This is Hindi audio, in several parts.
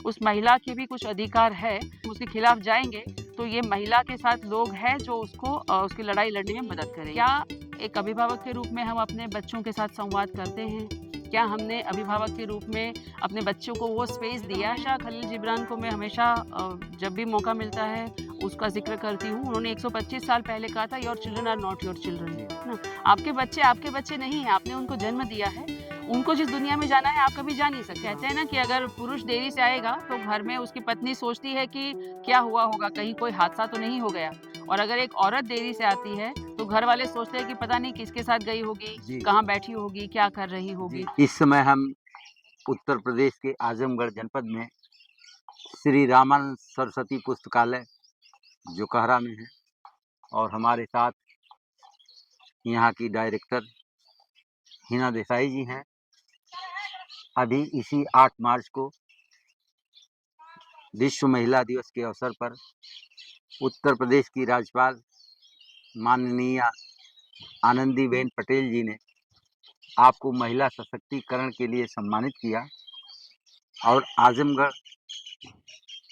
उस महिला के भी कुछ अधिकार है, उसके खिलाफ जाएँगे तो ये महिला के साथ लोग हैं जो उसको उसकी लड़ाई लड़ने में मदद करें। क्या एक अभिभावक के रूप में हम अपने बच्चों के साथ संवाद करते हैं? क्या हमने अभिभावक के रूप में अपने बच्चों को वो स्पेस दिया? शाह खलील जिब्रान को मैं हमेशा जब भी मौका मिलता है उसका ज़िक्र करती हूँ। उन्होंने 125 साल पहले कहा था, your children are not your children, है ना? आपके बच्चे नहीं हैं, आपने उनको जन्म दिया है। उनको जिस दुनिया में जाना है आप कभी जा नहीं सकते। कहते हैं ना कि अगर पुरुष देरी से आएगा तो घर में उसकी पत्नी सोचती है कि क्या हुआ होगा, कहीं कोई हादसा तो नहीं हो गया। और अगर एक औरत देरी से आती है तो घर वाले सोचते हैं कि पता नहीं किसके साथ गई होगी, जी। कहाँ बैठी होगी, क्या कर रही होगी। इस समय हम उत्तर प्रदेश के आजमगढ़ जनपद में श्री रामानंद सरस्वती पुस्तकालय जोकहरा में है और हमारे साथ यहाँ की डायरेक्टर हिना देसाई जी हैं। अभी इसी 8 मार्च को विश्व महिला दिवस के अवसर पर उत्तर प्रदेश की राज्यपाल माननीय आनंदीबेन पटेल जी ने आपको महिला सशक्तिकरण के लिए सम्मानित किया और आजमगढ़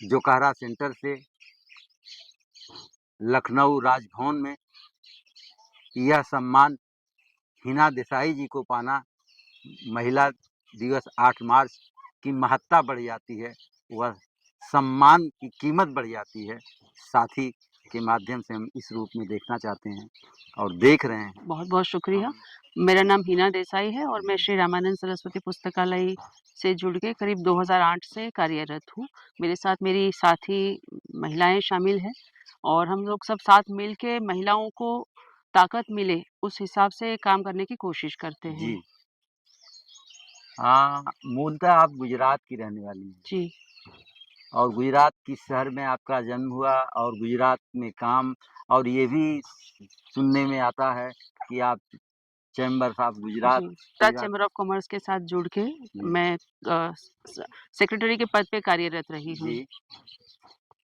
जोकहरा सेंटर से लखनऊ राजभवन में यह सम्मान हिना देसाई जी को पाना, महिला दिवस 8 मार्च की महत्ता बढ़ जाती है, वह सम्मान की कीमत बढ़ जाती है। साथी के माध्यम से हम इस रूप में देखना चाहते हैं और देख रहे हैं। बहुत-बहुत शुक्रिया। मेरा नाम हिना देसाई है और मैं श्री रामानंद सरस्वती पुस्तकालय से जुड़ के करीब 2008 से कार्यरत हूँ। मेरे साथ मेरी साथी महिलाएँ शामिल हैं और हम लोग सब साथ मिल के महिलाओं को ताकत मिले, उस हिसाब से काम करने की कोशिश करते हैं। जी। हाँ, मूलतः आप गुजरात की रहने वाली हैं जी। और गुजरात किस शहर में आपका जन्म हुआ और गुजरात में काम, और ये भी सुनने में आता है कि आप chambers of Gujarat Gujarat chamber of commerce के साथ जुड़ के मैं सेक्रेटरी के पद पे कार्यरत रही हूँ। जी।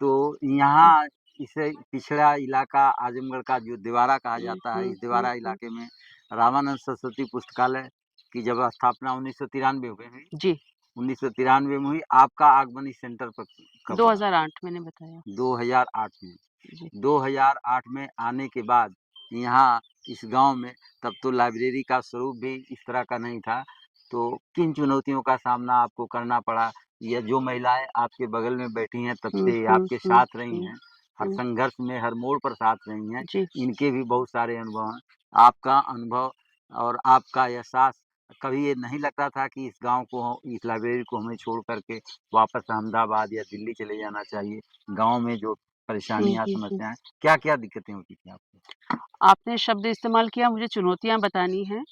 तो यहाँ इसे पिछड़ा इलाका आजमगढ़ का जो दिवारा कहा जाता है, इस दिवारा इलाके में रामानंद सरस्वती पुस्तकालय की जब स्थापना 1993 में हुई, जी। 1993 में हुई, आपका आगमन इस सेंटर पर कब हुआ? 2008 मैंने बताया। 2008 में। जी। 2008 में आने के बाद यहाँ इस गांव में तब तो लाइब्रेरी का स्वरूप भी इस तरह का नहीं था, तो किन चुनौतियों का सामना आपको करना पड़ा? या जो महिलाएं आपके बगल में बैठी हैं तब से आपके साथ रही हैं, हर संघर्ष में हर मोड़ पर साथ रही हैं, जी। इनके भी बहुत सारे अनुभव हैं। आपका अनुभव और आपका एहसास, कभी ये नहीं लगता था कि इस गांव को, इस लाइब्रेरी को हमें छोड़ करके वापस अहमदाबाद या दिल्ली चले जाना चाहिए? गांव में जो परेशानियाँ, समस्याएँ, क्या-क्या दिक्कतें होती थी आपको? आपने शब्द इस्तेमाल किया, मुझे चुनौतियाँ बतानी हैं।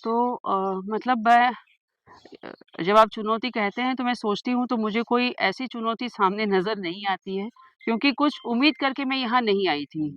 तो मतलब मैं जब आप चुनौती कहते हैं तो मैं सोचती हूँ तो मुझे कोई ऐसी चुनौती सामने नज़र नहीं आती है, क्योंकि कुछ उम्मीद करके मैं यहाँ नहीं आई थी।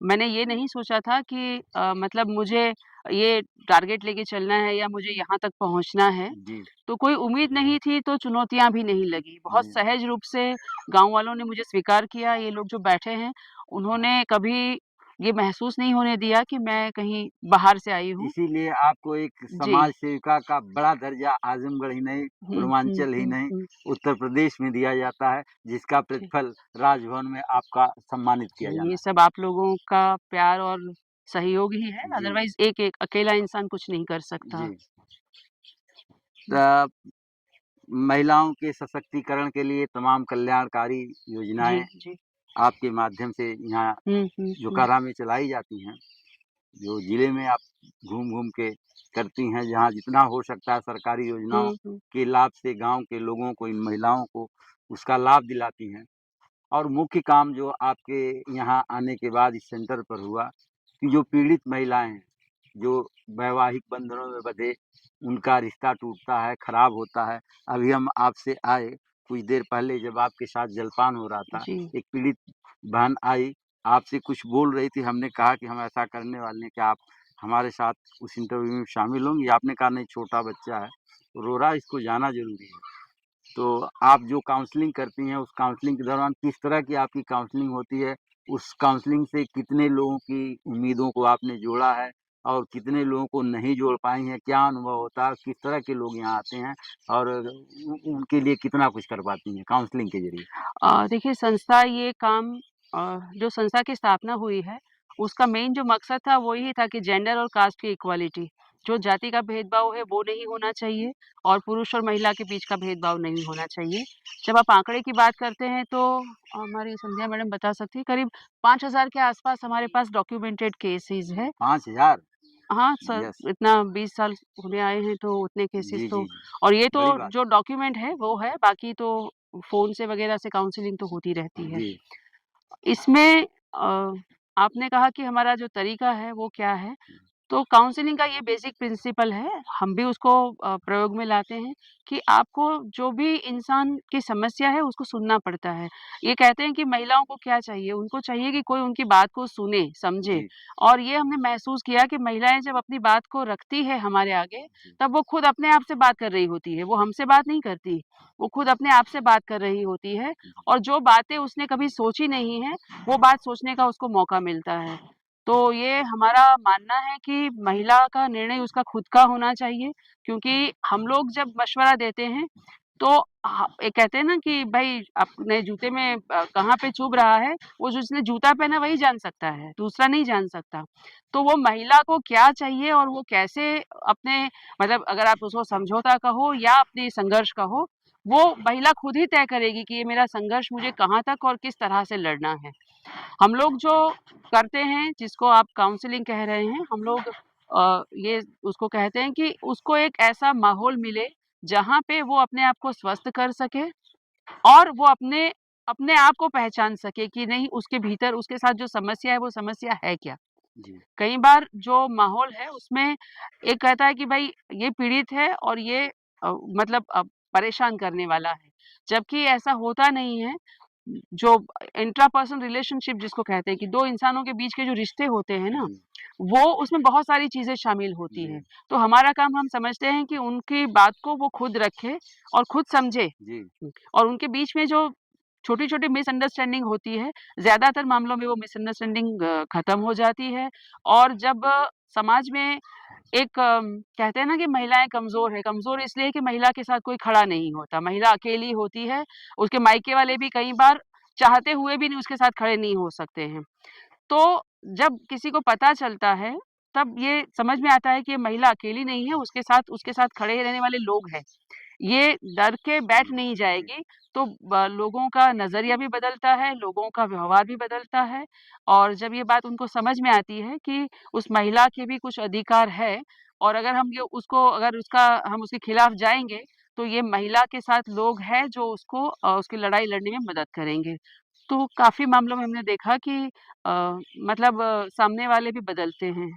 मैंने ये नहीं सोचा था कि मतलब मुझे ये टारगेट लेके चलना है या मुझे यहाँ तक पहुँचना है। जी। तो कोई उम्मीद नहीं थी तो चुनौतियाँ भी नहीं लगी। बहुत सहज रूप से गाँव वालों ने मुझे स्वीकार किया। ये लोग जो बैठे हैं, उन्होंने कभी ये महसूस नहीं होने दिया कि मैं कहीं बाहर से आई हूँ। इसीलिए आपको एक जी। समाज सेविका का बड़ा दर्जा आजमगढ़ ही नहीं, पूर्वांचल ही नहीं, उत्तर प्रदेश में दिया जाता है, जिसका जी। प्रतिफल राजभवन में आपका सम्मानित किया ये जाना सब आप लोगों का प्यार और सहयोग ही है, है। जी। अदरवाइज़ एक अकेला इंसान कुछ नहीं कर सकता। जी। त महिलाओं के सशक्तिकरण के लिए तमाम कल्याणकारी जी, योजनाएँ जी। आपके माध्यम से यहाँ जोकारा में चलाई जाती हैं, जो ज़िले में आप घूम-घूम के करती हैं, जहाँ जितना हो सकता है सरकारी योजनाओं के लाभ से गाँव के लोगों को, इन महिलाओं को उसका लाभ दिलाती हैं। और मुख्य काम जो आपके यहाँ आने के बाद इस सेंटर पर हुआ कि जो पीड़ित महिलाएँ हैं, जो वैवाहिक बंधनों में बँधे, उनका रिश्ता टूटता है, खराब होता है। अभी हम आपसे आए, कुछ देर पहले जब आपके साथ जलपान हो रहा था, जी। एक पीड़ित बहन आई, आपसे कुछ बोल रही थी, हमने कहा कि हम ऐसा करने वाले हैं, क्या आप हमारे साथ उस इंटरव्यू में शामिल होंगी? आपने कहा नहीं, छोटा बच्चा है, रो रहा है, इसको जाना ज़रूरी है। तो आप जो काउंसलिंग करती हैं, उस काउंसलिंग के दौरान किस तरह की आपकी काउंसलिंग होती है? उस काउंसलिंग से कितने लोगों की उम्मीदों को आपने जोड़ा है? और कितने लोगों को नहीं जोड़ पाई हैं, क्या अनुभव होता है, किस तरह के लोग यहाँ आते हैं और उनके लिए कितना कुछ कर पाती हैं काउंसलिंग के ज़रिए? देखिए संस्था ये काम जो संस्था की स्थापना हुई है, उसका मेन जो मकसद था वो यही था कि जेंडर और कास्ट की इक्वालिटी, जो जाति का भेदभाव है वो नहीं होना चाहिए और पुरुष और महिला के बीच का भेदभाव नहीं होना चाहिए। जब आप आंकड़े की बात करते हैं तो हमारी संध्या मैडम बता सकती हैं, करीब 5000 के आसपास हमारे पास डॉक्यूमेंटेड केसेस है। 5000? हाँ सर, यस। इतना 20 साल होने आए हैं तो उतने केसेस जी, तो, जी, जी। और ये तो बड़ी बात। जो डॉक्यूमेंट है वो है, बाकी तो फ़ोन से वगैरह से काउंसलिंग तो होती रहती है। जी, इसमें आपने कहा कि हमारा जो तरीका है वो क्या है? तो काउंसलिंग का ये बेसिक प्रिंसिपल है, हम भी उसको प्रयोग में लाते हैं कि आपको जो भी इंसान की समस्या है उसको सुनना पड़ता है। ये कहते हैं कि महिलाओं को क्या चाहिए? उनको चाहिए कि कोई उनकी बात को सुने, समझे, जी, और ये हमने महसूस किया कि महिलाएँ जब अपनी बात को रखती है हमारे आगे, जी, तब वो खुद अपने आप से बात कर रही होती है, वो हमसे बात नहीं करती। वो खुद अपने आप से बात कर रही होती है जी, और जो बातें उसने कभी सोची नहीं हैं, वो बात सोचने का उसको मौका मिलता है। तो ये हमारा मानना है कि महिला का निर्णय उसका खुद का होना चाहिए, क्योंकि हम लोग जब मशवरा देते हैं तो ये कहते हैं ना कि भाई अपने जूते में कहाँ पे चुभ रहा है, वो जिसने जूता पहना वही जान सकता है, दूसरा नहीं जान सकता। तो वो महिला को क्या चाहिए और वो कैसे अपने, मतलब अगर आप उसको समझौता कहो या अपनी संघर्ष कहो, वो महिला खुद ही तय करेगी कि ये मेरा संघर्ष मुझे कहाँ तक और किस तरह से लड़ना है। हम लोग जो करते हैं, जिसको आप काउंसलिंग कह रहे हैं, हम लोग ये उसको कहते हैं कि उसको एक ऐसा माहौल मिले, जहाँ पे वो अपने आप को स्वस्थ कर सके और वो अपने अपने आप को पहचान सके कि नहीं, उसके भीतर उसके साथ जो समस्या है, वो समस्या है क्या? जी, कई बार जो माहौल है उसमें एक कहता है कि भाई ये पीड़ित है और ये मतलब परेशान करने वाला है, जबकि ऐसा होता नहीं है। जो इंट्रापर्सनल रिलेशनशिप जिसको कहते हैं कि 2 इंसानों के बीच के जो रिश्ते होते हैं ना, जी, वो उसमें बहुत सारी चीज़ें शामिल होती हैं। जी, तो हमारा काम, हम समझते हैं कि उनकी बात को वो खुद रखे और खुद समझे। जी, और उनके बीच में जो छोटी-छोटी मिसअंडरस्टैंडिंग होती है, ज़्यादातर मामलों में वो मिसअंडरस्टैंडिंग खत्म हो जाती है। और जब समाज में एक कहते हैं ना कि महिलाएँ कमज़ोर है, कमज़ोर इसलिए कि महिला के साथ कोई खड़ा नहीं होता, महिला अकेली होती है, उसके मायके वाले भी कई बार चाहते हुए भी नहीं उसके साथ खड़े नहीं हो सकते हैं। तो जब किसी को पता चलता है, तब ये समझ में आता है कि ये महिला अकेली नहीं है, उसके साथ खड़े रहने वाले लोग हैं। ये डर के बैठ जी, नहीं जी, जाएगी, तो लोगों का नज़रिया भी बदलता है, लोगों का व्यवहार भी बदलता है। और जब ये बात उनको समझ में आती है कि उस महिला के भी कुछ अधिकार है, और अगर हम ये उसको अगर उसका हम उसके खिलाफ जाएँगे, तो ये महिला के साथ लोग हैं जो उसको उसकी लड़ाई लड़ने में मदद करेंगे। तो काफ़ी मामलों में हमने देखा कि मतलब सामने वाले भी बदलते हैं।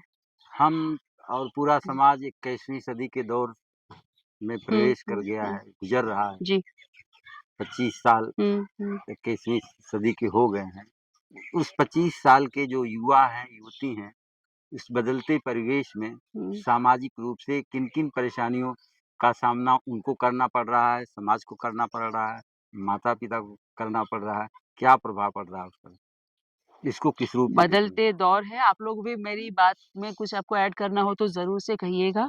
हम और पूरा हुँ, समाज 21वीं सदी के दौर में हुँ, प्रवेश कर हुँ, गया हुँ। है, गुज़र रहा है। जी। 25 साल हुँ, हुँ, 21वीं सदी के हो गए हैं। उस 25 साल के जो युवा हैं, युवती हैं, इस बदलते परिवेश में हुँ। सामाजिक रूप से किन-किन परेशानियों का सामना उनको करना पड़ रहा है, समाज को करना पड़ रहा है, माता-पिता को करना पड़ रहा है, क्या प्रभाव पड़ रहा है उस पर? इसको किस रूप में देखेंगे? बदलते दौर है, आप लोग भी मेरी बात में कुछ आपको ऐड करना हो तो ज़रूर से कहिएगा।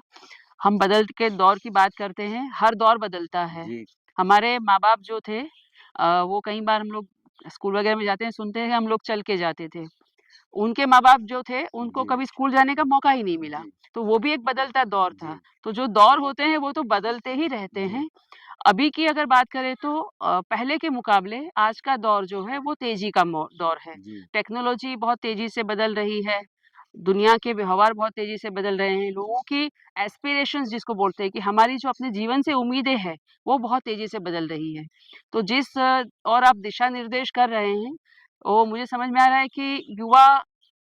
हम बदल के दौर की बात करते हैं, हर दौर बदलता है। जी, हमारे माँ-बाप जो थे वो कई बार हम लोग स्कूल वगैरह में जाते हैं, सुनते हैं हम लोग चल के जाते थे। उनके माँ-बाप जो थे, उनको जी, कभी स्कूल जाने का मौका ही नहीं मिला। जी, तो वो भी एक बदलता दौर था। जी, तो जो दौर होते हैं वो तो बदलते ही रहते जी, हैं। अभी की अगर बात करें तो पहले के मुकाबले आज का दौर जो है वो तेज़ी का दौर है। जी, टेक्नोलॉजी बहुत तेज़ी से बदल रही है, दुनिया के व्यवहार बहुत तेज़ी से बदल रहे हैं, लोगों की एस्पिरेशंस जिसको बोलते हैं कि हमारी जो अपने जीवन से उम्मीदें हैं, वो बहुत तेज़ी से बदल रही है। तो जिस और आप दिशा निर्देश कर रहे हैं, वो मुझे समझ में आ रहा है कि युवा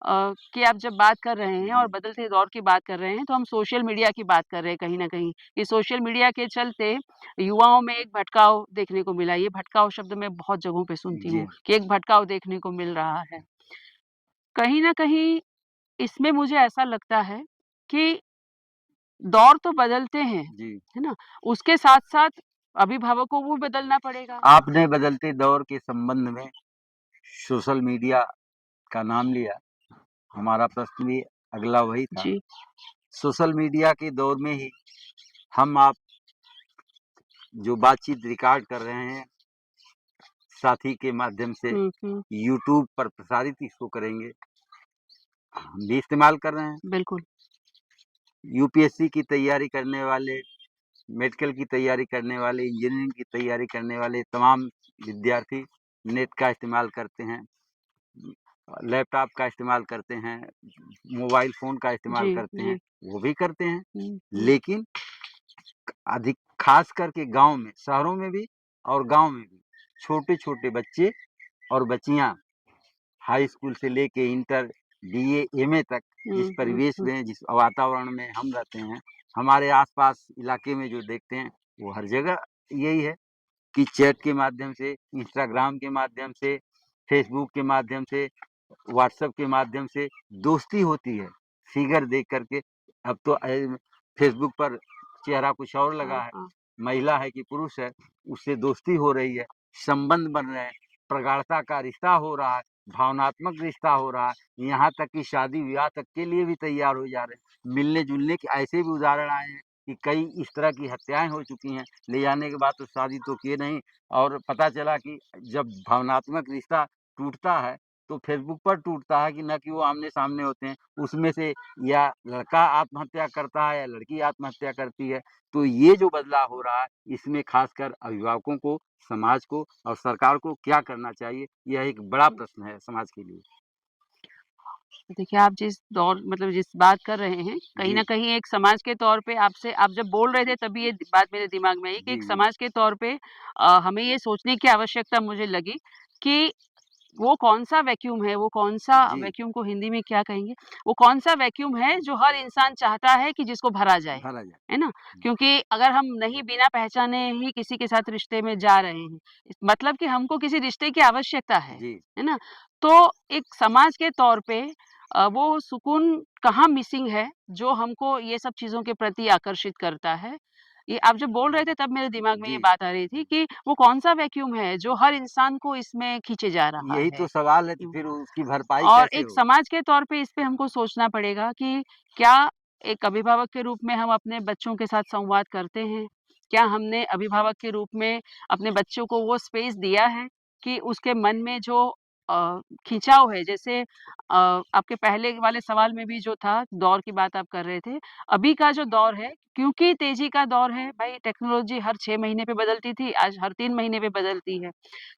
की आप जब बात कर रहे हैं और जी, बदलते दौर की बात कर रहे हैं, तो हम सोशल मीडिया की बात कर रहे हैं कहीं न कहीं। ये सोशल मीडिया के चलते युवाओं में एक भटकाव देखने को मिला। ये भटकाव शब्द मैं बहुत जगहों पे सुनती हूँ जी, कि एक भटकाव देखने को मिल रहा है। कहीं न कहीं इसमें मुझे ऐसा लगता है कि दौर तो बदलते हैं, जी। है ना? उसके साथ-साथ अभिभावकों को भी बदलना पड़ेगा। आपने बदलते दौर के संबंध में सोशल मीडिया का नाम लिया। हमारा प्रश्न भी अगला वही था। जी। सोशल मीडिया के दौर में ही हम आप जो बातचीत रिकॉर्ड कर रहे हैं, साथी के माध्यम से हुँ। यूट्यूब पर प्रसारित इसको करेंगे, हम भी इस्तेमाल कर रहे हैं। बिल्कुल। यूपीएससी की तैयारी करने वाले, मेडिकल की तैयारी करने वाले, इंजीनियरिंग की तैयारी करने वाले तमाम विद्यार्थी नेट का इस्तेमाल करते हैं, लैपटॉप का इस्तेमाल करते हैं, मोबाइल फ़ोन का इस्तेमाल जी, करते हैं, जी। वो भी करते हैं। हुँ। लेकिन अधिक ख़ास करके गाँव में, शहरों में भी और गाँव में भी छोटे-छोटे बच्चे और बच्चियाँ हाई स्कूल से लेके इंटर, बीए, एमए तक जिस परिवेश में, जिस वातावरण में हम रहते हैं, हमारे आस-पास इलाके में जो देखते हैं, वो हर जगह यही है कि चैट के माध्यम से, इंस्टाग्राम के माध्यम से, फेसबुक के माध्यम से, व्हाट्सएप के माध्यम से दोस्ती होती है, फिगर देख कर के। अब तो फेसबुक पर चेहरा कुछ और लगा हाँ, है, हाँ। महिला है कि पुरुष है, उससे दोस्ती हो रही है, संबंध बन रहे हैं, प्रगाढ़ता का रिश्ता हो रहा है, भावनात्मक रिश्ता हो रहा है, यहाँ तक कि शादी-विवाह तक के लिए भी तैयार हो जा रहे हैं। मिलने-जुलने के ऐसे भी उदाहरण आए हैं कि कई इस तरह की हत्याएँ हो चुकी हैं, ले जाने के बाद तो शादी तो किए नहीं, और पता चला कि जब भावनात्मक रिश्ता टूटता है, तो फेसबुक पर टूटता है कि ना कि वो आमने-सामने होते हैं। उसमें से या लड़का आत्महत्या करता है या लड़की आत्महत्या करती है। तो ये जो बदलाव हो रहा है, इसमें ख़ासकर अभिभावकों को, समाज को और सरकार को क्या करना चाहिए? यह एक बड़ा प्रश्न है समाज के लिए। देखिए, आप जिस दौर मतलब जिस बात कर रहे हैं, कहीं जी, न कहीं एक समाज के तौर पे आपसे आप जब बोल रहे थे तभी ये बात मेरे दिमाग में आई कि जी, एक जी, समाज के तौर पे हमें ये सोचने की आवश्यकता मुझे लगी कि वो कौन-सा वैक्यूम है, वो कौन-सा जी, वैक्यूम को हिंदी में क्या कहेंगे? वो कौन-सा वैक्यूम है जो हर इंसान चाहता है कि जिसको भरा जाए, भरा जाए। है ना? क्योंकि अगर हम नहीं बिना पहचाने ही किसी के साथ रिश्ते में जा रहे हैं, मतलब कि हमको किसी रिश्ते की आवश्यकता जी, है ना? तो एक समाज के तौर पे वो सुकून कहाँ मिसिंग है, जो हमको ये सब चीज़ों के प्रति आकर्षित करता है? ये आप जब बोल रहे थे तब मेरे दिमाग में ये जी। बात आ रही थी कि वो कौन-सा वैक्यूम है जो हर इंसान को इसमें खींचे जा रहा यही है। तो सवाल है, तो हुँ। फिर उसकी भरपाई और कैसे एक होगी? समाज के तौर पे इस पे हमको सोचना पड़ेगा कि क्या एक अभिभावक के रूप में हम अपने बच्चों के साथ संवाद करते हैं? क्या हमने अभिभावक के रूप में अपने बच्चों को वो स्पेस दिया है कि उसके मन में जो खिंचाव है जैसे आपके पहले वाले सवाल में भी जो था दौर की बात आप कर रहे थे। अभी का जो दौर है क्योंकि तेज़ी का दौर है, भई टेक्नोलॉज़ी हर 6 महीने पे बदलती थी, आज हर 3 महीने पे बदलती है।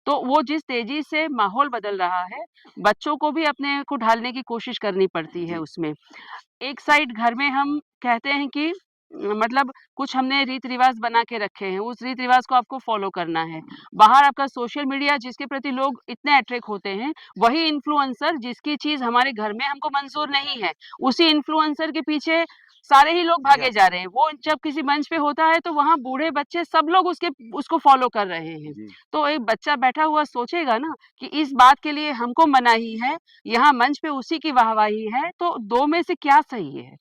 तो वो जिस तेज़ी से माहौल बदल रहा है, बच्चों को भी अपने को ढालने की कोशिश करनी पड़ती है जी, उसमें। एक साइड घर में हम कहते हैं कि मतलब कुछ हमने रीत-रिवाज़ बना के रखे हैं, उस रीत-रिवाज़ को आपको फ़ॉलो करना है। बाहर आपका सोशल मीडिया जिसके प्रति लोग इतने अट्रैक्ट होते हैं, वही इन्फ्लुएंसर जिसकी चीज़ हमारे घर में हमको मंज़ूर नहीं है, उसी इन्फ्लुएंसर के पीछे सारे ही लोग भागे जाते जा रहे हैं। वो जब किसी मंच पे होता है तो वहाँ बूढ़े-बच्चे सब लोग उसको फ़ॉलो कर रहे हैं। जी, तो एक बच्चा बैठा हुआ सोचेगा ना कि इस बात के लिए हमको मनाही है, यहाँ मंच पे उसी की वाहवाही है, तो 2 में से क्या सही है?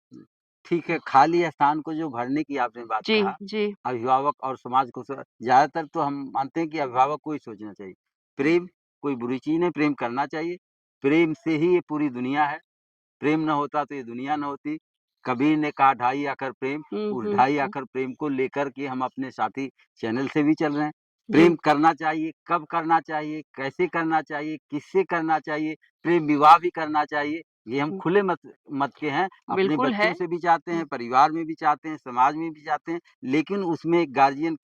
ठीक है, खाली स्थान को जो भरने की आपने बात जी, कहा, जी। अभिभावक और समाज को ज़्यादातर तो हम मानते हैं कि अभिभावक को ही सोचना चाहिए। प्रेम कोई बुरी चीज़ नहीं, प्रेम करना चाहिए। प्रेम से ही ये पूरी दुनिया है। प्रेम ना होता तो ये दुनिया ना होती। कबीर ने कहा ढाई आखर प्रेम, हुँ, उस हुँ, ढाई हुँ। आखर प्रेम को लेकर के हम अपने साथी चैनल से भी चल रहे हैं। जी, प्रेम करना चाहिए, कब करना चाहिए, कैसे करना चाहिए, किससे करना चाहिए, प्रेम विवाह भी करना चाहिए। ये हम हुँ, खुले मत के हैं, अपने बिल्कुल है। बच्चों से भी चाहते हुँ, हैं, परिवार में भी चाहते हैं, समाज में भी चाहते हैं, लेकिन उसमें गार्जियन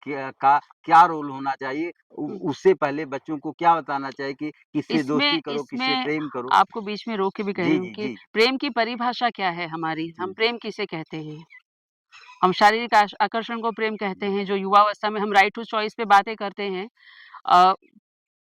का क्या रोल होना चाहिए, हुँ। उससे पहले बच्चों को क्या बताना चाहिए कि किससे इसमें दोस्ती करो, किससे इसमें प्रेम करो। आपको बीच में रोक के भी कह रही जी, हूँ जी, कि जी, प्रेम की परिभाषा क्या है हमारी? हम जी, प्रेम किसे कहते हैं? हम शारीरिक आकर्षण को प्रेम कहते जी, हैं, जो युवावस्था में हम राइट टू चॉइस पे बातें करते हैं। अ,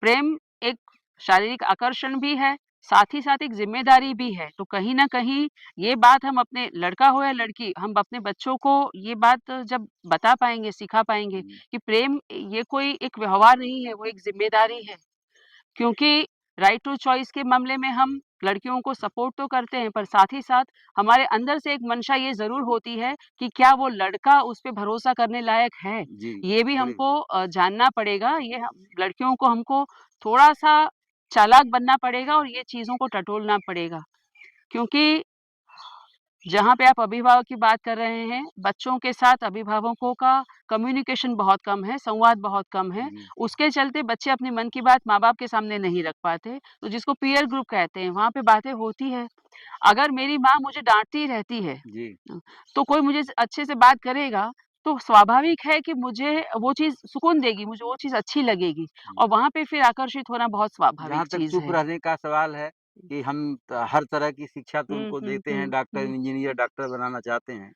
प्रेम एक शारीरिक आकर्षण भी है, साथ ही साथ एक ज़िम्मेदारी भी है। तो कहीं न कहीं ये बात हम अपने लड़का हो या लड़की, हम अपने बच्चों को ये बात जब बता पाएँगे, सिखा पाएँगे हुँ, कि प्रेम ये कोई एक व्यवहार नहीं है, वो एक ज़िम्मेदारी है। क्योंकि राइट टू चॉइस के मामले में हम लड़कियों को सपोर्ट तो करते हैं, पर साथ ही साथ हमारे अंदर से एक मंशा ये ज़रूर होती है कि क्या वो लड़का उस पे भरोसा करने लायक है? जी, ये भी बड़ी हमको जानना पड़ेगा। ये हम लड़कियों को हमको थोड़ा-सा चालाक बनना पड़ेगा और ये चीज़ों को टटोलना पड़ेगा। क्योंकि जहाँ पे आप अभिभावक की बात कर रहे हैं, बच्चों के साथ अभिभावकों का कम्युनिकेशन बहुत कम है, संवाद बहुत कम है। उसके चलते बच्चे अपने मन की बात माँ-बाप के सामने नहीं रख पाते। तो जिसको पीयर ग्रुप कहते हैं, वहाँ पे बातें होती हैं। अगर मेरी माँ मुझे डाँटती रहती है, जी। तो कोई मुझे अच्छे से बात करेगा, तो स्वाभाविक है कि मुझे वो चीज़ सुकून देगी, मुझे वो चीज़ अच्छी लगेगी और वहाँ पे फिर आकर्षित होना बहुत जहाँ स्वाभाविक तक चीज़ चुप है। रहने का सवाल है कि हम हर तरह की शिक्षा तो हुँ, उनको हुँ, देते हैं, हुँ, डॉक्टर, हुँ, इंजीनियर, डॉक्टर बनाना चाहते हैं।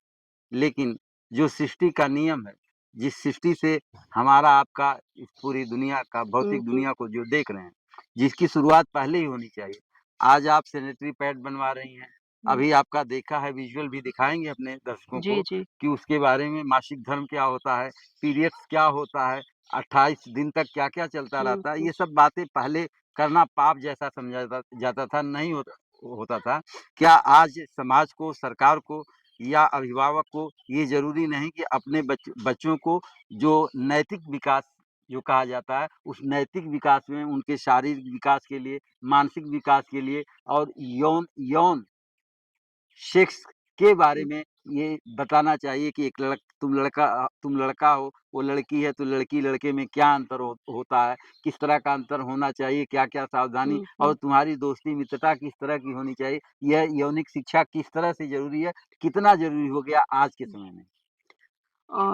लेकिन जो सृष्टि का नियम है, जिस सृष्टि से हमारा आपका इस पूरी दुनिया का हुँ, भौतिक हुँ, दुनिया को जो देख रहे हैं, जिसकी शुरुआत पहले ही होनी चाहिए। आज आप सैनिटरी पैड बनवा रही हैं, हुँ। अभी आपका देखा है विज़ुअल भी दिखाएँगे अपने दर्शकों जी, को जी। कि उसके बारे में मासिक धर्म क्या होता है, पीरियड्स क्या होता है, 28 दिन तक क्या-क्या चलता हुँ, रहता है। हुँ। ये सब बातें पहले करना पाप जैसा समझा जाता था, नहीं होता होता था। क्या आज समाज को, सरकार को या अभिभावक को ये ज़रूरी नहीं कि अपने बच्चों को जो नैतिक विकास जो कहा जाता है, उस नैतिक विकास में उनके शारीरिक विकास के लिए, मानसिक विकास के लिए और यौन यौन सेक्स के बारे हुँ। में ये बताना चाहिए कि एक तुम लड़का हो, वो लड़की है, तो लड़की-लड़के में क्या अंतर होता है, किस तरह का अंतर होना चाहिए, क्या-क्या सावधानी हुँ, और हुँ। तुम्हारी दोस्ती मित्रता किस तरह की होनी चाहिए, यह यौनिक शिक्षा किस तरह से ज़रूरी है, कितना ज़रूरी हो गया आज के समय में।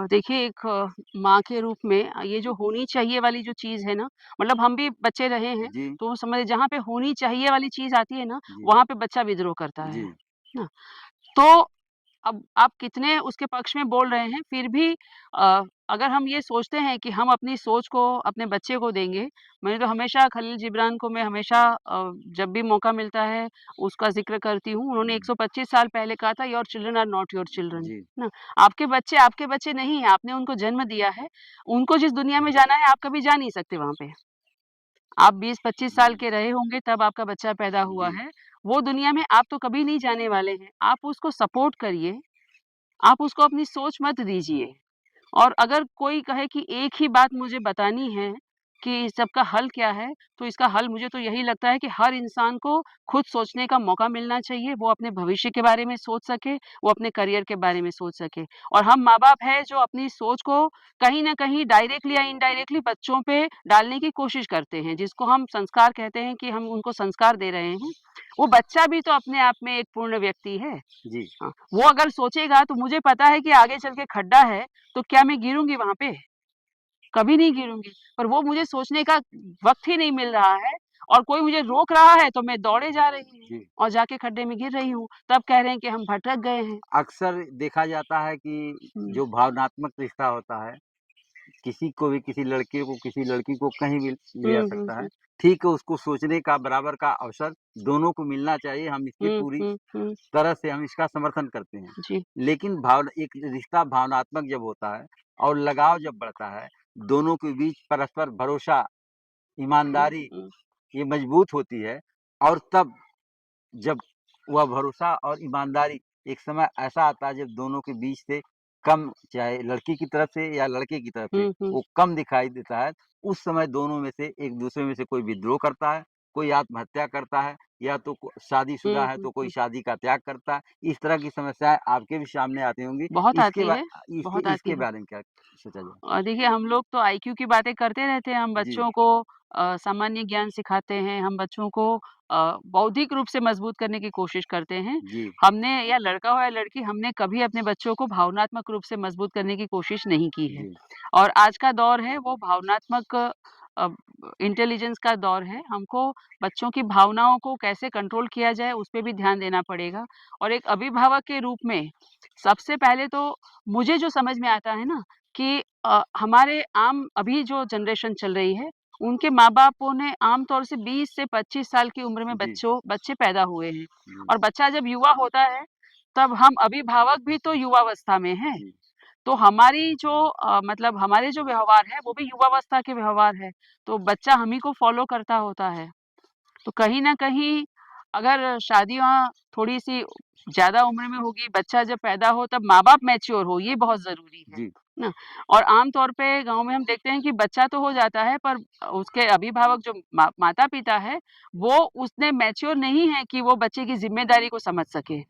देखिए एक माँ के रूप में ये जो होनी चाहिए वाली जो चीज़ है ना, मतलब हम भी बच्चे रहे हैं, जी, तो समझ जहाँ पे होनी चाहिए वाली चीज़ आती है ना, जी, वहाँ पे बच्चा विद्रोह करता है। जी, ना? तो अब आप कितने उसके पक्ष में बोल रहे हैं, फिर भी अगर हम ये सोचते हैं कि हम अपनी सोच को अपने बच्चे को देंगे, मैंने तो हमेशा खलील जिब्रान को मैं हमेशा जब भी मौका मिलता है, उसका ज़िक्र करती हूँ। उन्होंने हुँ, 125 साल पहले कहा था, "your children are not your children." जी, ना? आपके बच्चे नहीं हैं, आपने उनको जन्म दिया है। उनको जिस दुनिया में जाना है, आप कभी जा नहीं सकते वहाँ पे। आप 20-25 साल हुँ, के रहे होंगे, तब आपका बच्चा पैदा हुआ जी, है। वो दुनिया में आप तो कभी नहीं जाने वाले हैं। आप उसको सपोर्ट करिए, आप उसको अपनी सोच मत दीजिए। और अगर कोई कहे कि एक ही बात मुझे बतानी है कि इस सब का हल क्या है, तो इसका हल मुझे तो यही लगता है कि हर इंसान को खुद सोचने का मौका मिलना चाहिए। वो अपने भविष्य के बारे में सोच सके, वो अपने करियर के बारे में सोच सके। और हम माँ-बाप हैं जो अपनी सोच को कहीं न कहीं डायरेक्टली या इनडायरेक्टली बच्चों पे डालने की कोशिश करते हैं, जिसको हम संस्कार कहते हैं कि हम उनको संस्कार दे रहे हैं। वो बच्चा भी तो अपने आप में एक पूर्ण व्यक्ति है। जी। हाँ, वो अगर सोचेगा तो मुझे पता है कि आगे चल के खड्डा है, तो क्या मैं गिरूँगी वहाँ पे? कभी नहीं गिरूँगी। पर वो मुझे सोचने का वक़्त ही नहीं मिल रहा है और कोई मुझे रोक रहा है तो मैं दौड़े जा रही हूँ जी। और जाके खड्डे में गिर रही हूँ। तब कह रहे हैं कि हम भटक गए हैं। अक्सर देखा जाता है कि हुँ, जो भावनात्मक रिश्ता होता है, किसी को भी किसी लड़के को किसी लड़की को कहीं भी ले जा हुँ, हुँ, सकता है। हुँ। ठीक है, उसको सोचने का बराबर का अवसर दोनों को मिलना चाहिए, हम इसकी हुँ, पूरी हुँ, हुँ। तरह से हम इसका समर्थन करते हैं। जी। लेकिन एक रिश्ता भावनात्मक जब होता है और लगाव जब बढ़ता है, दोनों के बीच परस्पर भरोसा, हुँ, ईमानदारी हुँ। ये मजबूत होती है और तब जब वह भरोसा और ईमानदारी एक समय ऐसा आता है जब दोनों के बीच से कम चाहे लड़की की तरफ से या लड़के की तरफ से हुँ, हुँ। वो कम दिखाई देता है, उस समय दोनों में से एक दूसरे में से कोई विद्रोह करता है, कोई आत्महत्या करता है या तो शादीशुदा हुँ, है हुँ, तो कोई हुँ। शादी का त्याग करता है। इस तरह की समस्याएँ आपके भी सामने आती होंगी। बहुत इसके आती बा है, बहुत इसके आती है। बारे में क्या सोचा जाए? देखिए हम लोग तो आईक्यू की बातें करते रहते हैं, हम जी, बच्चों को सामान्य ज्ञान सिखाते हैं, हम बच्चों को बौद्धिक रूप से मजबूत करने की कोशिश करते हैं। जी, हमने या लड़का हो या लड़की, हमने कभी अपने बच्चों को भावनात्मक रूप से मजबूत करने की कोशिश नहीं की है। जी, और आज का दौर है वो भावनात्मक अ, इंटेलिजेंस का दौर है। हमको बच्चों की भावनाओं को कैसे कंट्रोल किया जाए, उस पे भी ध्यान देना पड़ेगा। और एक अभिभावक के रूप में सबसे पहले तो मुझे जो समझ में आता है ना कि हमारे आम अभी जो जनरेशन चल रही है, उनके माँ-बापों ने आम तौर से 20 से 25 साल की उम्र में जी, बच्चे पैदा हुए हैं जी, और बच्चा जब युवा होता है, तब हम अभिभावक भी तो युवावस्था में हैं। जी, तो हमारी जो मतलब हमारे जो व्यवहार है, वो भी युवावस्था के व्यवहार है, तो बच्चा हम ही को फ़ॉलो करता होता है। तो कहीं न कहीं अगर शादियाँ थोड़ी-सी ज़्यादा उम्र में होगी, बच्चा जब पैदा हो तब माँ-बाप मैच्योर हो, ये बहुत ज़रूरी है जी, ना? और आम तौर पे गाँव में हम देखते हैं कि बच्चा तो हो जाता है पर उसके अभिभावक जो माता-पिता हैं, वो उतने मैच्योर नहीं हैं कि वो बच्चे की ज़िम्मेदारी को समझ सकें।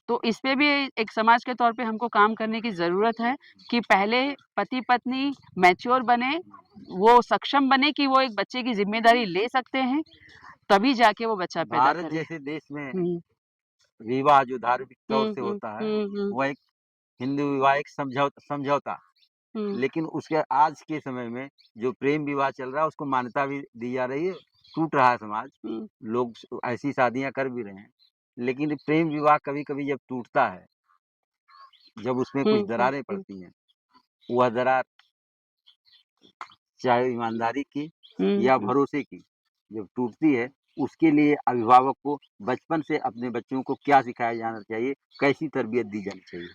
तो इस पे भी एक समाज के तौर पे हमको काम करने की ज़रूरत है कि पहले पति-पत्नी मैच्योर बने, वो सक्षम बने कि वो एक बच्चे की ज़िम्मेदारी ले सकते हैं, तभी जाके वो बच्चा पैदा भारत करें। जैसे देश में हुँ। विवाह जो धार्मिक तौर हुँ, से हुँ, होता है, हुँ, हुँ, वह एक हिंदू विवाह एक समझौता। हुँ, लेकिन उसके आज के समय में जो प्रेम विवाह चल रहा है उसको मान्यता भी दी जा रही है, टूट रहा है समाज। हुँ, लोग ऐसी शादियाँ कर भी रहे हैं। लेकिन प्रेम विवाह कभी-कभी जब टूटता है, जब उसमें हुँ, कुछ हुँ, दरारें हुँ, पड़ती हैं, वह दरार चाहे ईमानदारी की हुँ, या हुँ। भरोसे की, जब टूटती है, उसके लिए अभिभावक को बचपन से अपने बच्चों को क्या सिखाया जाना चाहिए, कैसी तरबियत दी जानी चाहिए?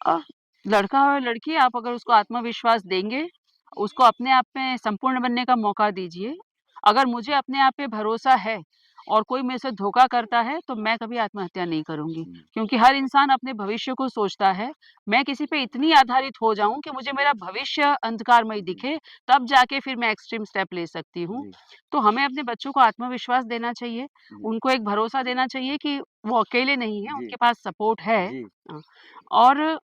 अ, लड़का हो या लड़की आप अगर उसको आत्मविश्वास देंगे, उसको अपने आप में संपूर्ण बनने का मौका दीजिए। अगर मुझे अपने आप पे भरोसा है और कोई मेरे से धोखा करता है, तो मैं कभी आत्महत्या नहीं करूँगी। हुँ, क्योंकि हर इंसान अपने भविष्य को सोचता है। मैं किसी पे इतनी आधारित हो जाऊँ कि मुझे मेरा भविष्य अंधकारमय जी, दिखे, तब जाके फिर मैं एक्सट्रीम स्टेप ले सकती हूँ। जी, तो हमें अपने बच्चों को आत्मविश्वास देना चाहिए, जी, उनको एक भरोसा देना चाहिए कि वो अकेले नहीं हैं, जी, उनके पास सपोर्ट है। जी, और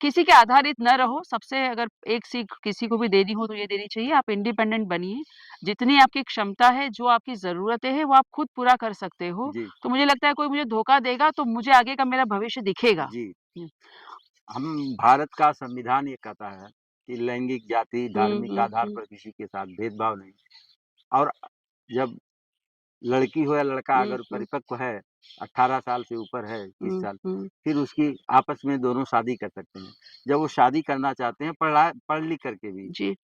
किसी के आधारित न रहो, सबसे अगर एक सीख किसी को भी देनी हो तो ये देनी चाहिए, आप इंडिपेंडेंट बनिए। जितनी आपकी क्षमता है, जो आपकी ज़रूरतें हैं, वो आप खुद पूरा कर सकते हो। जी, तो मुझे लगता है कोई मुझे धोखा देगा तो मुझे आगे का मेरा भविष्य दिखेगा। जी। हुँ, हम भारत का संविधान ये कहता है कि लैंगिक, जाति, हुँ, धार्मिक हुँ, आधार हुँ, पर किसी के साथ भेदभाव नहीं। और जब लड़की हो या लड़का हुँ, अगर हुँ, परिपक्व है, 18 साल से ऊपर है, 30 हुँ, साल, हुँ, फिर उसकी आपस में दोनों शादी कर सकते हैं। जब वो शादी करना चाहते हैं, पढ़ लिख कर के भी, जी।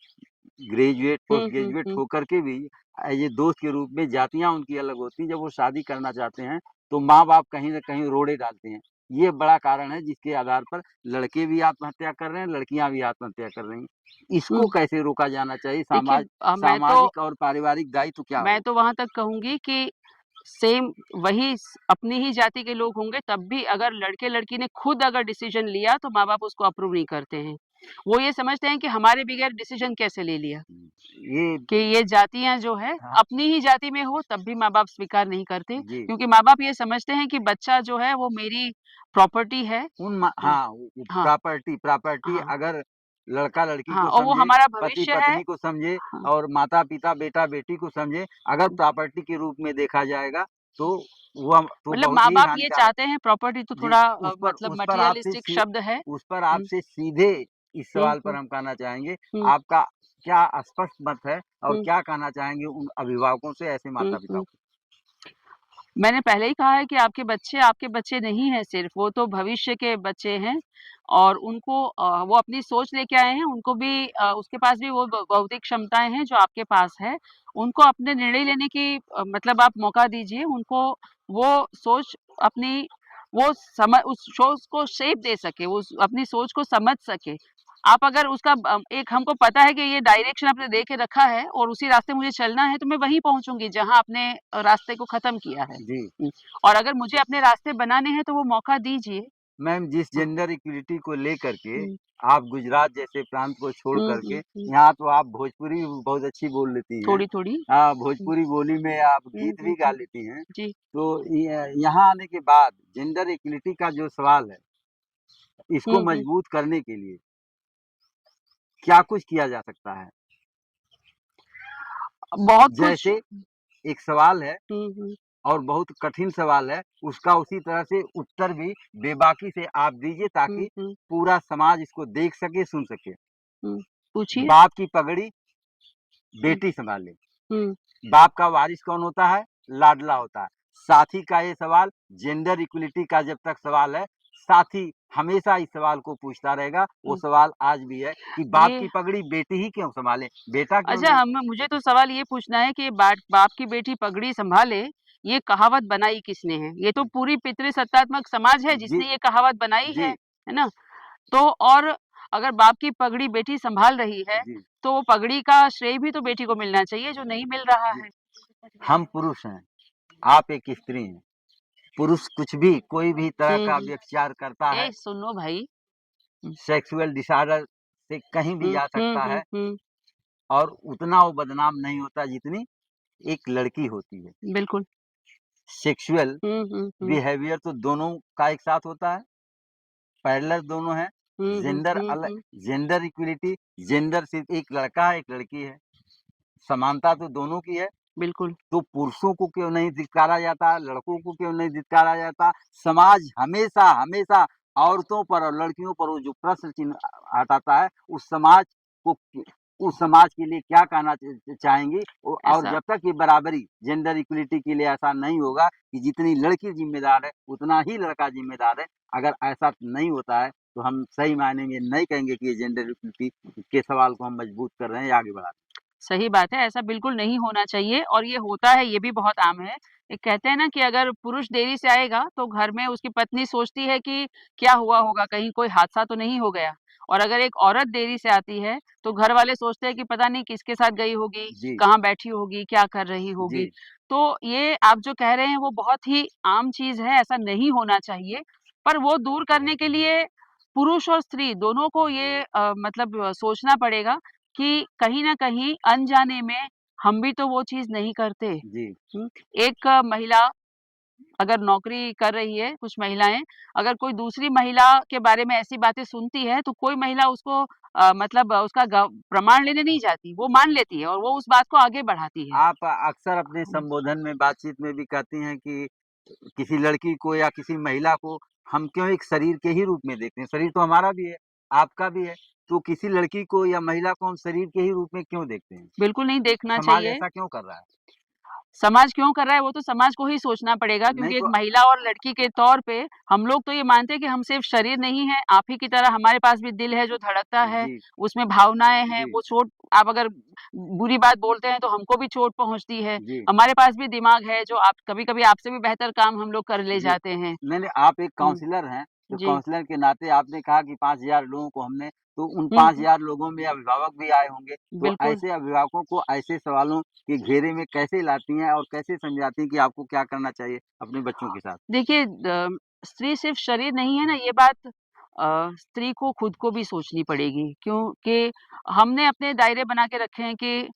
ग्रेजुएट, पोस्ट हुँ, हुँ, ग्रेजुएट हुँ, होकर के भी ये दोस्त के रूप में जातियाँ उनकी अलग होती हैं। जब वो शादी करना चाहते हैं, तो माँ-बाप कहीं न कहीं रोड़े डालते हैं। ये बड़ा कारण है जिसके आधार पर लड़के भी आत्महत्या कर रहे हैं, लड़कियाँ भी आत्महत्या कर रही हैं। हुँ। इसको कैसे रोका जाना चाहिए? देखिए सामाजिक और पारिवारिक दायित्व क्या मैं होगा? तो वहाँ तक कहूँगी कि सेम वही अपनी ही जाति के लोग होंगे तब भी अगर लड़के-लड़की ने खुद अगर डिसीज़न लिया तो माँ-बाप उसको अप्रूव नहीं करते हैं। वो ये समझते हैं कि हमारे बगैर डिसीज़न कैसे ले लिया? ये कि ये जातियाँ जो है हाँ, अपनी ही जाति में हो तब भी माँ-बाप स्वीकार नहीं करते जी। क्योंकि माँ-बाप ये समझते हैं कि बच्चा जो है वो मेरी प्रॉपर्टी है। हाँ, हाँ, वो हाँ, प्रॉपर्टी हाँ, अगर लड़का-लड़की हाँ को और वो समझे, हमारा भविष्य है। पति-पत्नी को समझे हाँ, और माता-पिता, बेटा-बेटी को समझे, अगर प्रॉपर्टी के रूप में देखा जाएगा, तो तो मतलब बहुत ही माँ-बाप ये हानिकारक चाहते हैं प्रॉपर्टी तो जी, थोड़ा मतलब उस पर आपसे मटेरियलिस्टिक शब्द है। हुँ, सीधे इस हुँ, सवाल पर हुँ, हम कहना चाहेंगे, हुँ, आपका क्या स्पष्ट मत है और हुँ, क्या कहना चाहेंगे उन अभिभावकों से, ऐसे हुँ, माता-पिता हुँ। को? मैंने पहले ही कहा है कि आपके बच्चे नहीं हैं सिर्फ़, वो तो भविष्य के बच्चे हैं और उनको वो अपनी सोच लेके आए हैं, उनको भी उसके पास भी वो बौद्धिक क्षमताएँ हैं जो आपके पास है। उनको अपने निर्णय लेने की मतलब आप मौका दीजिए, उनको वो सोच अपनी वो उस सोच को शेप दे सके, वो अपनी सोच को समझ सके। आप अगर उसका एक हमको पता है कि ये डायरेक्शन आपने दे के रखा है और उसी रास्ते मुझे चलना है, तो मैं वहीं पहुँचूँगी जहाँ आपने रास्ते को ख़त्म किया है। जी। और अगर मुझे अपने रास्ते बनाने हैं, तो वो मौका दीजिए। मैम, जिस हाँ। जेंडर इक्विलिटी को लेकर के हुँ, आप गुजरात जैसे प्रांत को छोड़ हुँ, कर के, हुँ, हुँ। यहाँ तो आप भोजपुरी भी बहुत अच्छी बोल लेती हैं। थोड़ी-थोड़ी। हुँ, भोजपुरी बोली में आप हुँ, गीत भी हुँ, गा हुँ। लेती हैं। जी। तो यहाँ आने के बाद जेंडर इक्विलिटी का जो सवाल है, इसको हुँ, हुँ। मजबूत करने के लिए क्या कुछ किया जा सकता है? बहुत कुछ। जैसे एक सवाल है हुँ, हुँ, और बहुत कठिन सवाल है, उसका उसी तरह से उत्तर भी बेबाकी से आप दीजिए हुँ, ताकि हुँ, पूरा समाज इसको देख सके, सुन सके। हुँ। पूछिए। बाप की पगड़ी हुँ, बेटी सँभाले। हुँ। बाप का वारिस कौन होता है? लाडला होता है। साथी का ये सवाल जेंडर इक्वलिटी का जब तक सवाल है, साथी हमेशा इस सवाल को पूछता रहेगा, वो हुँ। सवाल आज भी है कि बाप ये की पगड़ी बेटी ही क्यों सँभाले? बेटा क्यों अच्छा नहीं? हम मुझे तो सवाल ये पूछना है कि बाप की बेटी पगड़ी सँभाले, ये कहावत बनाई किसने है? ये तो पूरी पितृसत्तात्मक समाज है जी, जिसने ये कहावत बनाई जी, है ना? तो और अगर बाप की पगड़ी बेटी सँभाल रही है, जी, तो वो पगड़ी का श्रेय भी तो बेटी को मिलना चाहिए जो नहीं मिल रहा जी। है। हम पुरुष हैं, आप एक स्त्री हैं। पुरुष कुछ भी, कोई भी तरह हुँ, का हुँ। व्यभिचार करता है, ए सुनो भाई। हुँ, सेक्सुअल डिसऑर्डर से कहीं भी हुँ, जा हुँ, सकता हुँ, है हुँ। और उतना वो बदनाम नहीं होता जितनी एक लड़की होती है। बिल्कुल। सेक्सुअल बिहेवियर तो दोनों का एक साथ होता है, पैरेलल दोनों है। जेंडर अलग, जेंडर इक्वलिटी, जेंडर सिर्फ एक लड़का है, एक लड़की है, समानता तो दोनों की है। बिल्कुल। तो पुरुषों को क्यों नहीं धिक्कारा जाता, लड़कों को क्यों नहीं धिक्कारा जाता? समाज हमेशा हमेशा औरतों पर और लड़कियों पर वो जो प्रश्न चिन्ह हटाता है, उस समाज के लिए क्या कहना चाहेंगी? और जब तक ये बराबरी, जेंडर इक्वलिटी के लिए ऐसा नहीं होगा कि जितनी लड़की जिम्मेदार है उतना ही लड़का जिम्मेदार है, अगर ऐसा नहीं होता है तो हम सही मायने में नहीं कहेंगे कि ये जेंडर इक्वलिटी के सवाल को हम मजबूत कर रहे हैं या आगे बढ़ा रहे हैं। सही बात है, ऐसा बिल्कुल नहीं होना चाहिए और ये होता है, ये भी बहुत आम है। एक कहते हैं ना कि अगर पुरुष देरी से आएगा तो घर में उसकी पत्नी सोचती है कि क्या हुआ होगा, कहीं कोई हादसा तो नहीं हो गया। और अगर एक औरत देरी से आती है तो घर वाले सोचते हैं कि पता नहीं किसके साथ गई होगी, जी, कहाँ बैठी होगी, क्या कर रही होगी। जी, तो ये आप जो कह रहे हैं वो बहुत ही आम चीज़ है, ऐसा नहीं होना चाहिए। पर वो दूर करने के लिए पुरुष और स्त्री दोनों को ये मतलब सोचना पड़ेगा कि कहीं न कहीं अनजाने में हम भी तो वो चीज़ नहीं करते। जी, एक महिला अगर नौकरी कर रही है, कुछ महिलाएँ, अगर कोई दूसरी महिला के बारे में ऐसी बातें सुनती है, तो कोई महिला उसको मतलब उसका प्रमाण लेने नहीं जाती, वो मान लेती है और वो उस बात को आगे बढ़ाती है। आप अक्सर अपने संबोधन में, बातचीत में भी कहती हैं कि किसी लड़की को या किसी महिला को हम क्यों एक शरीर के ही रूप में देखते हैं? शरीर तो हमारा भी है, आपका भी है, तो किसी लड़की को या महिला को हम शरीर के ही रूप में क्यों देखते हैं? बिल्कुल नहीं देखना समाज चाहिए। ऐसा क्यों कर रहा है? समाज क्यों कर रहा है वो तो समाज को ही सोचना पड़ेगा नहीं क्योंकि एक तो महिला और लड़की के तौर पे हम लोग तो ये मानते हैं कि हम सिर्फ शरीर नहीं है, आप ही की तरह हमारे पास भी दिल है जो धड़कता है, जी, उसमें भावनाएँ हैं, जी, वो चोट आप अगर बुरी बात बोलते हैं तो हमको भी चोट पहुँचती है। जी, हमारे पास भी दिमाग है जो आप कभी-कभी आपसे भी बेहतर काम हम लोग कर ले जी। जाते हैं। नहीं, नहीं, आप एक हुँ, काउंसलर हैं, तो जी। काउंसलर के नाते आपने कहा कि 5,000 लोगों को हमने, तो उन हुँ, हुँ, 5,000 लोगों में अभिभावक भी आए होंगे, तो बिल्कुल। ऐसे अभिभावकों को ऐसे सवालों के घेरे में कैसे लाती हैं और कैसे समझाती हैं कि आपको क्या करना चाहिए अपने बच्चों के साथ? देखिए स्त्री सिर्फ शरीर नहीं है ना, ये बात स्त्री को खुद को भी सोचनी पड़ेगी क्योंकि हमने अपने दायरे बना के रखे हैं कि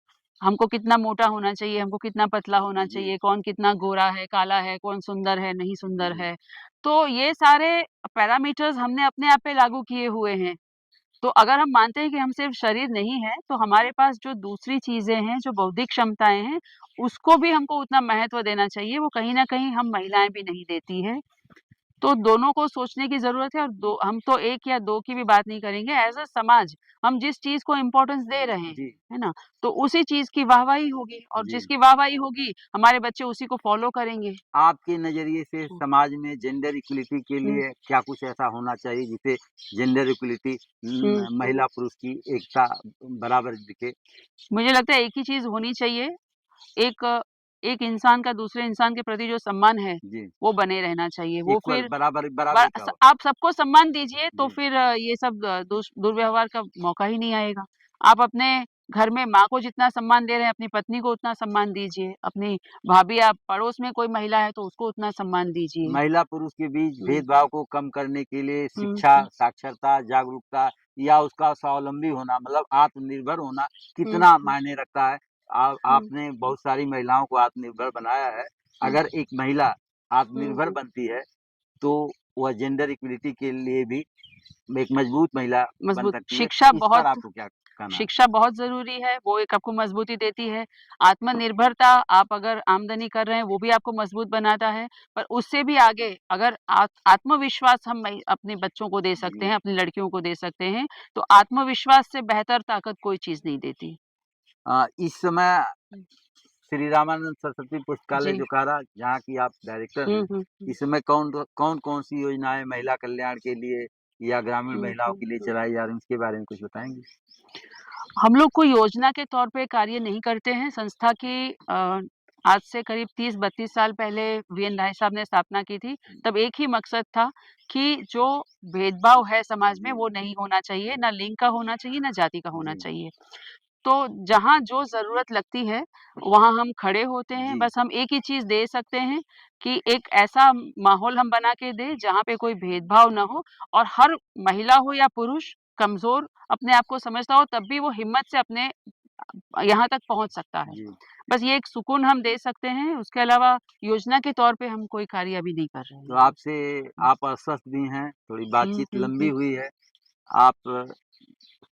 हमको कितना मोटा होना चाहिए, हमको कितना पतला होना जी, चाहिए, कौन कितना गोरा है, काला है, कौन सुंदर है, नहीं सुंदर जी, है। तो ये सारे पैरामीटर्स हमने अपने आप पे लागू किए हुए हैं। तो अगर हम मानते हैं कि हम सिर्फ शरीर नहीं हैं, तो हमारे पास जो दूसरी चीज़ें हैं, जो बौद्धिक क्षमताएँ हैं, उसको भी हमको उतना महत्व देना चाहिए, वो कहीं न कहीं हम महिलाएँ भी नहीं देती हैं। तो दोनों को सोचने की ज़रूरत है और दो हम तो 1 या 2 की भी बात नहीं करेंगे, एज़ अ समाज हम जिस चीज़ को इम्पोर्टेंस दे रहे हैं, जी, है ना? तो उसी चीज़ की वाहवाही होगी और जी। जिसकी वाहवाही होगी, हमारे बच्चे उसी को फ़ॉलो करेंगे। आपके नज़रिए से हुँ, समाज में जेंडर इक्वलिटी के हुँ, लिए क्या कुछ ऐसा होना चाहिए जिससे जेंडर इक्वलिटी हुँ। महिला पुरुष की एकता बराबर दिखे? मुझे लगता है एक ही चीज़ होनी चाहिए, एक एक इंसान का दूसरे इंसान के प्रति जो सम्मान है, जी, वो बने रहना चाहिए। वो इक्वल फिर बराबरी का स हो। आप सबको सम्मान दीजिए तो जी, फिर ये सब दुर्व्यवहार का मौका ही नहीं आएगा। आप अपने घर में माँ को जितना सम्मान दे रहे हैं, अपनी पत्नी को उतना सम्मान दीजिए। अपनी भाभी आप पड़ोस में कोई महिला है तो उसको उतना सम्मान दीजिए। महिला पुरुष के बीच हुँ, भेदभाव को कम करने के लिए हुँ, शिक्षा, हुँ, साक्षरता, जागरूकता या उसका स्वावलंबी होना, मतलब आत्मनिर्भर होना हुँ, कितना हुँ, मायने रखता है? हुँ, आपने बहुत सारी महिलाओं को आत्मनिर्भर बनाया है। हुँ, अगर एक महिला हुँ, आत्मनिर्भर हुँ। बनती है तो वह जेंडर इक्वलिटी के लिए भी एक मजबूत महिला बन मज़बूत सकती है। शिक्षा इस पर बहुत आपको क्या कहना है? शिक्षा बहुत ज़रूरी है, वो एक आपको मज़बूती देती है। आत्मनिर्भरता आप अगर आमदनी कर रहे हैं, वो भी आपको मज़बूत बनाता है। पर उससे भी आगे अगर आत्मविश्वास हम अपने बच्चों को दे सकते जी। हैं, अपनी लड़कियों को दे सकते हैं, तो आत्मविश्वास से बेहतर ताकत कोई चीज़ नहीं देती। इस समय हुँ, श्री रामानंद सरस्वती पुस्तकालय जी। जो कारा जहाँ की आप डायरेक्टर हैं, हुँ, हुँ, हुँ। इस समय कौन-कौन सी योजनाएँ महिला कल्याण के लिए या ग्रामीण हुँ, महिलाओं हुँ, के लिए हुँ। चलाई जा रही हैं, उसके बारे में कुछ बताएँगे? हम लोग कोई योजना के तौर पे कार्य नहीं करते हैं। संस्था की आज से करीब 30-32 साल पहले वीएन राय साहब ने स्थापना की थी। तब एक ही मकसद था कि जो भेदभाव है समाज में जी, वो नहीं होना चाहिए, ना लिंग का होना चाहिए, ना जाति का होना जी, चाहिए। तो जहाँ जो ज़रूरत लगती है, वहाँ हम खड़े होते हैं। जी, बस हम एक ही चीज़ दे सकते हैं कि एक ऐसा माहौल हम बना के दें, जहाँ पे कोई भेदभाव ना हो और हर महिला हो या पुरुष, कमज़ोर अपने आप को समझता हो, तब भी वो हिम्मत से अपने यहाँ तक पहुँच सकता है। जी। बस ये एक सुकून हम दे सकते हैं, उसके अलावा योजना के तौर पे हम कोई कार्य अभी नहीं कर रहे तो हैं। आपसे आप आश्वस्त भी हैं, थोड़ी बातचीत लंबी हुँ। हुई है। आप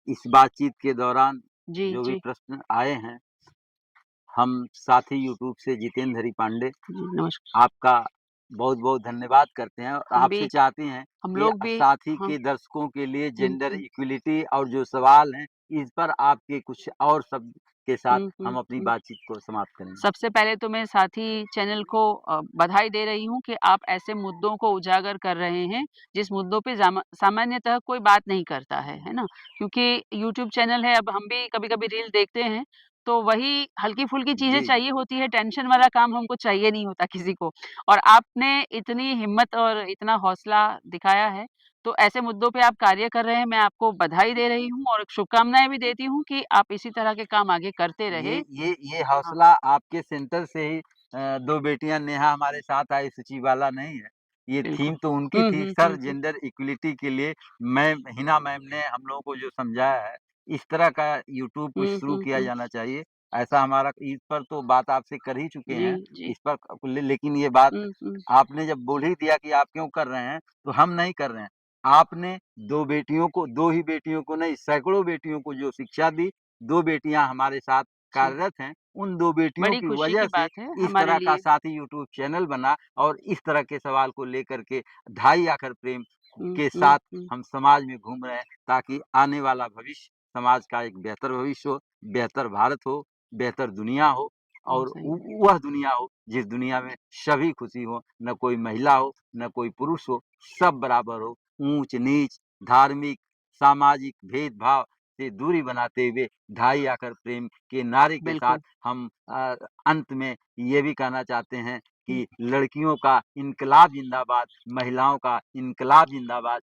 इस बातचीत के दौरान जी, जो भी जी। प्रश्न आए हैं, हम साथी यूट्यूब से जितेंद्र हरी पांडे जी, नमस्कार। आपका बहुत-बहुत धन्यवाद करते हैं और हम भी आपसे चाहते हैं हम कि लोग भी साथी हाँ, के दर्शकों के लिए हुँ, जेंडर हुँ। इक्वलिटी और जो सवाल हैं, इस पर आपके कुछ और शब्द के साथ हुँ, हुँ, हम अपनी हुँ। बातचीत को समाप्त करेंगे। सबसे पहले तो मैं साथी चैनल को बधाई दे रही हूँ कि आप ऐसे मुद्दों को उजागर कर रहे हैं, जिस मुद्दों पे सामान्यतः कोई बात नहीं करता है ना? क्योंकि यूट्यूब चैनल है, अब हम भी कभी-कभी रील देखते हैं, तो वही हल्की-फुल्की चीज़ें जी, चाहिए होती है, टेंशन वाला काम हमको चाहिए नहीं होता किसी को। और आपने इतनी हिम्मत और इतना हौसला दिखाया है, तो ऐसे मुद्दों पे आप कार्य कर रहे हैं, मैं आपको बधाई दे रही हूँ और शुभकामनाएँ भी देती हूँ कि आप इसी तरह के काम आगे करते ये रहें। ये ये हाँ, हौसला आपके सेंटर से ही 2 बेटियाँ नेहा हमारे साथ आई सचिबाला नहीं है। ये बिल्कुल। थीम तो उनकी हुँ, थी हुँ, सर हुँ, हुँ। जेंडर इक्वलिटी के लिए मैम हिना मैम ने हम लोगों को जो समझाया है, इस तरह का यूट्यूब कुछ हुँ, शुरू हुँ, किया हुँ। जाना चाहिए। ऐसा हमारा इस पर तो बात आपसे कर ही चुके जी, हैं, जी। इस पर लेकिन ये बात हुँ, हुँ। आपने जब बोल ही दिया कि आप क्यों कर रहे हैं, तो हम नहीं कर रहे हैं। आपने 2 बेटियों को 2 ही बेटियों को नहीं सैकड़ों बेटियों को जो शिक्षा दी, 2 बेटियाँ हमारे साथ जी, कार्यरत हैं, उन 2 बेटियों बड़ी की खुशी वजह की से बात है इस हमारे तरह का लिए। साथी यूट्यूब चैनल बना और इस तरह के सवाल को लेकर के ढाई आखर प्रेम हुँ, के हुँ, साथ हुँ। हम समाज में घूम रहे हैं, ताकि आने वाला भविष्य समाज का एक बेहतर भविष्य हो, बेहतर भारत हो, बेहतर दुनिया हो बहुत और सही। वह दुनिया हो जिस दुनिया में सभी खुशी हो, न कोई महिला हो, न कोई पुरुष हो, सब बराबर हो, ऊँच-नीच, धार्मिक, सामाजिक भेदभाव से दूरी बनाते हुए ढाई आकर प्रेम के नारे के साथ बिल्कुल। हम अंत में ये भी कहना चाहते हैं हुँ, कि लड़कियों का इनकलाब ज़िंदाबाद, महिलाओं का इनकलाब ज़िंदाबाद।